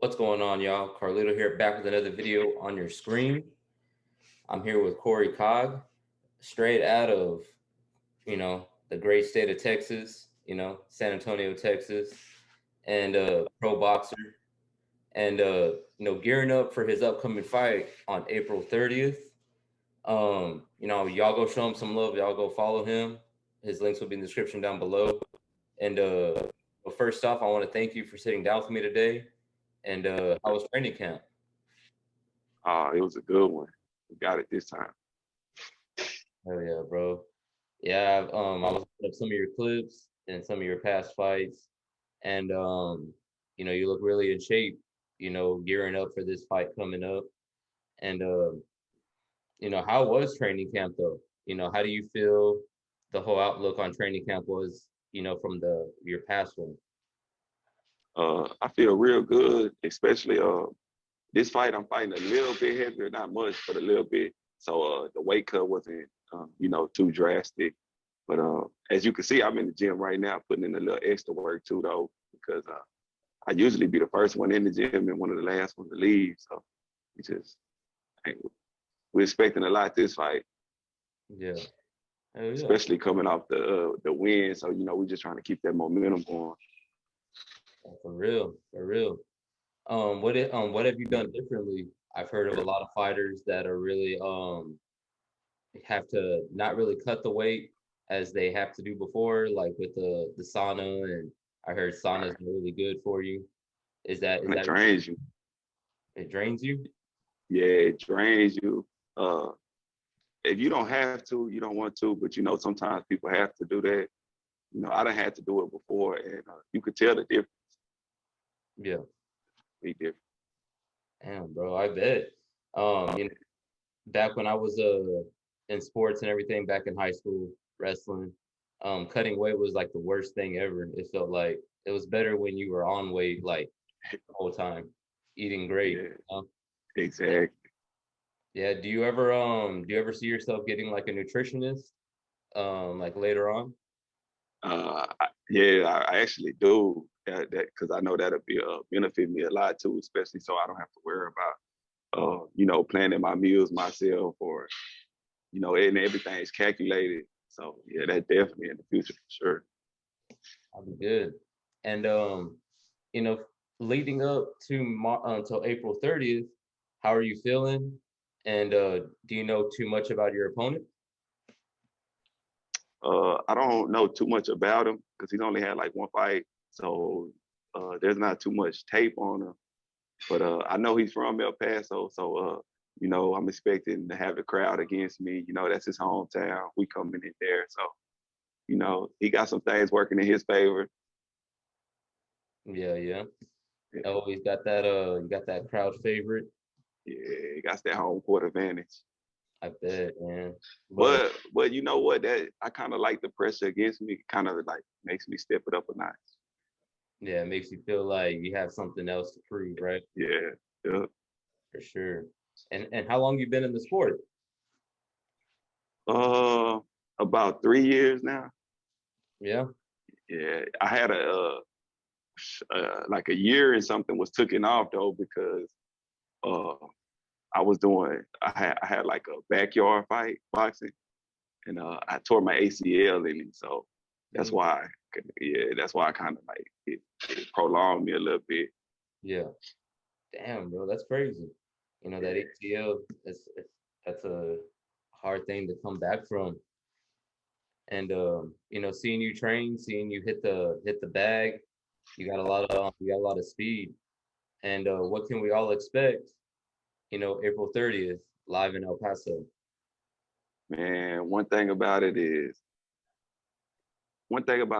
What's going on, y'all? Carlito here, back with another video on your screen. I'm here with Caad, straight out of, the great state of Texas, San Antonio, Texas, and pro boxer, and gearing up for his upcoming fight on April 30th. Y'all go show him some love. Y'all go follow him. His links will be in the description down below. And but first off, I want to thank you for sitting down with me today. And how was training camp? It was a good one. We got it this time. Hell yeah, bro. Yeah, I was looking up some of your clips and some of your past fights, and you look really in shape. Gearing up for this fight coming up. And how was training camp though? How do you feel the whole outlook on training camp was? From your past one. I feel real good, especially this fight. I'm fighting a little bit heavier, not much, but a little bit. So the weight cut wasn't too drastic. But as you can see, I'm in the gym right now, putting in a little extra work too, though, because I usually be the first one in the gym and one of the last ones to leave. So we just we're expecting a lot this fight. Yeah. Hell yeah. Especially coming off the win. So we're just trying to keep that momentum going. For real, for real. What have you done differently? I've heard of a lot of fighters that are really have to not really cut the weight as they have to do before, like with the sauna, and I heard sauna is really good for you. Is that It drains you. it drains you? Yeah, it drains you. If you don't have to, you don't want to, but sometimes people have to do that. I done had to do it before, and you could tell the difference. Yeah. Be different. Damn, bro, I bet. Back when I was in sports and everything, back in high school, wrestling, cutting weight was like the worst thing ever. It felt like it was better when you were on weight like the whole time, eating great. Yeah, exactly. Yeah. Do you ever see yourself getting like a nutritionist, like later on? Yeah, I actually do that because I know that'll be benefit me a lot too, especially so I don't have to worry about planning my meals myself or and everything's calculated. So yeah, that definitely in the future for sure. I'll be good. And you know, leading up to until April 30th, how are you feeling? And do you know too much about your opponent? I don't know too much about him because he's only had like one fight, so there's not too much tape on him. But I know he's from El Paso, so I'm expecting to have the crowd against me. That's his hometown. We coming in there, so he got some things working in his favor. Yeah, yeah. Yeah, Oh, he's got that you got that crowd favorite. yeah, he got that home court advantage. I bet, man. But But you know what? That I kind of like the pressure against me. Kind of like makes me step it up a notch. yeah, it makes you feel like you have something else to prove, right? Yeah, yeah. For sure. And how long you been in the sport? Uh, about 3 years now. Yeah. Yeah, I had like a year and something was taken off though because uh I had like a backyard fight boxing and I tore my ACL in it, so that's Mm. why that's why I kind of like it prolonged me a little bit. Yeah. Damn, bro, that's crazy. That Yeah, ATL, that's a hard thing to come back from. And seeing you train, seeing you hit the bag, you got a lot of speed. And what can we all expect? April 30th, live in El Paso. man. One thing about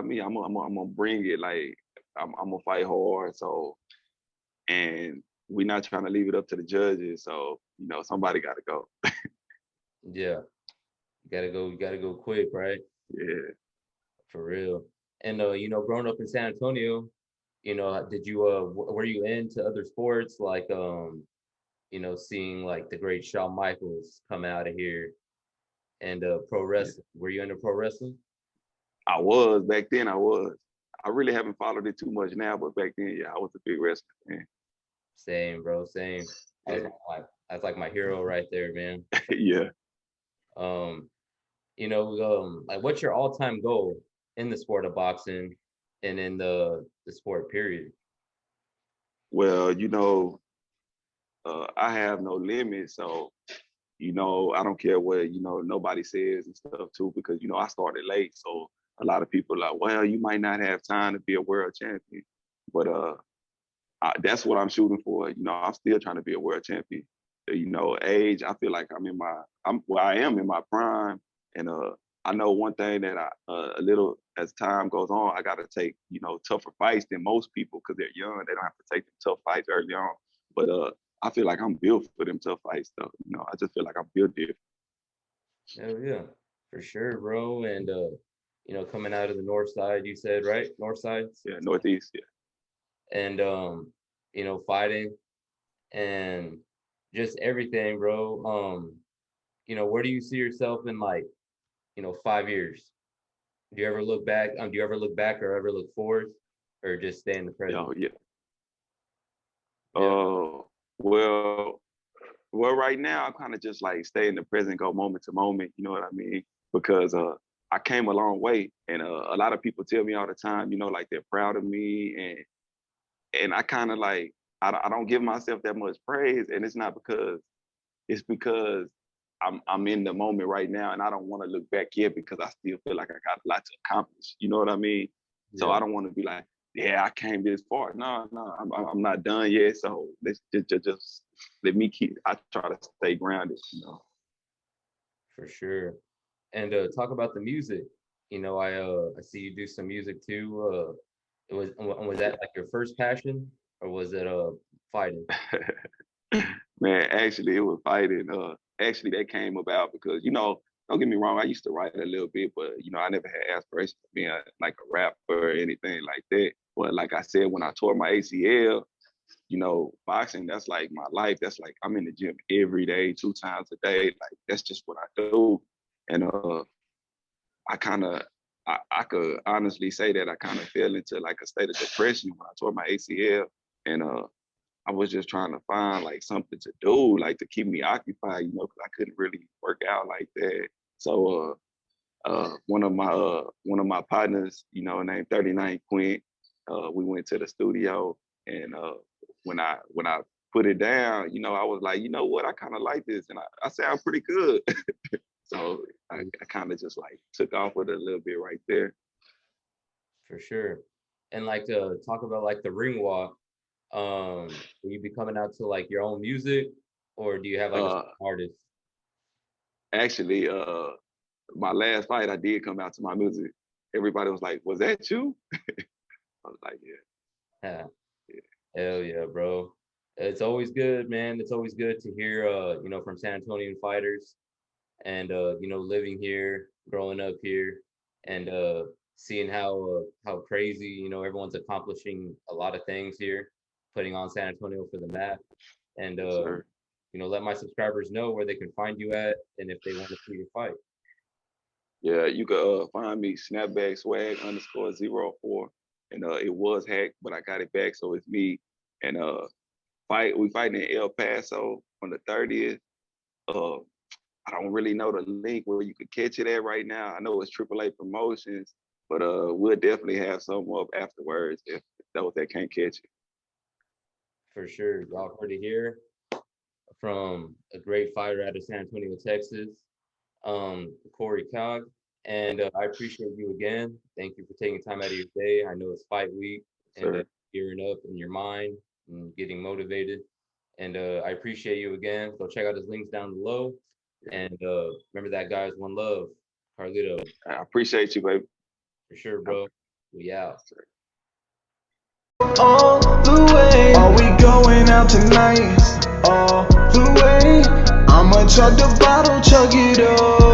me, I'm gonna bring it. Like I'm gonna fight hard. So and we're not trying to leave it up to the judges. So somebody got to go. Yeah, you gotta go quick, right? Yeah. For real. And growing up in San Antonio, did you were you into other sports like seeing like the great Shawn Michaels come out of here and pro Yeah. wrestling? Were you into pro wrestling? I was back then. I was. I really haven't followed it too much now, but back then, yeah, I was a big wrestling fan. Same, bro. Same. That was Yeah, that's like my hero right there, man. yeah. Um, like what's your all-time goal in the sport of boxing and in the sport period? Well, I have no limit, so I don't care what nobody says and stuff too, because I started late, so a lot of people are like, well, you might not have time to be a world champion, but that's what I'm shooting for. I'm still trying to be a world champion. Age, I feel like I am in my prime, and I know one thing that a little as time goes on, I got to take tougher fights than most people because they're young. They don't have to take the tough fights early on. But I feel like I'm built for them tough fights, though. I just feel like I'm built different. Hell yeah, for sure, bro. And coming out of the north side, you said, right? North side? Yeah, Northeast. Yeah. And fighting and just everything, bro. Where do you see yourself in like, 5 years? Do you ever look back? Do you ever look back or ever look forward, or just stay in the present? Yeah. Yeah, Well, well, right now I kind of just like stay in the present, go moment to moment. You know what I mean? Because I came a long way, and a lot of people tell me all the time, like they're proud of me, and I kind of like I don't give myself that much praise, and it's because I'm in the moment right now, and I don't want to look back yet because I still feel like I got a lot to accomplish. You know what I mean? So yeah, I don't want to be like, yeah, I came this far. No, I'm not done yet. So let's just let me keep. I try to stay grounded. for sure. And talk about the music. I see you do some music too. Was that like your first passion, or was it fighting? Man, actually, it was fighting. Actually, that came about because don't get me wrong, I used to write a little bit, but I never had aspirations of being like a rapper or anything like that. But like I said, when I tore my ACL, boxing, that's like my life. That's like I'm in the gym every day, 2 times a day. Like that's just what I do. And I kind of, I could honestly say that I kind of fell into like a state of depression when I tore my ACL. And I was just trying to find like something to do, like to keep me occupied, because I couldn't really work out like that. So one of my partners, named 39 Quint, we went to the studio, and when I put it down, I was like, you know what, I kind of like this, and I sound pretty good. So I kind of just like took off with it a little bit right there. For sure. And like talk about like the ring walk. Will you be coming out to like your own music, or do you have like a Uh, certain artist? Actually, my last fight, I did come out to my music. Everybody was like, "Was that you?" I was like, "Yeah, Yeah. yeah, Hell yeah, bro. It's always good, man. It's always good to hear from San Antonian fighters and living here, growing up here, and seeing how crazy, everyone's accomplishing a lot of things here, putting on San Antonio for the map. And yes, sir." let my subscribers know where they can find you at and if they want to see your fight. Yeah, you can find me SnapbaccSwagg_04, and it was hacked, but I got it back, so it's me. And we fighting in El Paso on the 30th. Uh, I don't really know the link where you could catch it at right now. I know it's AAA Promotions, but we'll definitely have some up afterwards if those that can't catch it. For sure. Y'all heard it here from a great fighter out of San Antonio, Texas, Corey Caad. And I appreciate you again. Thank you for taking time out of your day. I know it's fight week and Sir, gearing up in your mind and getting motivated. And I appreciate you again. Go check out his links down below. And remember that, guys. One love. Carlito. I appreciate you, baby. For sure, bro. We out. All the way. Are we going out tonight? All the way. I'ma chug the bottle, chug it up.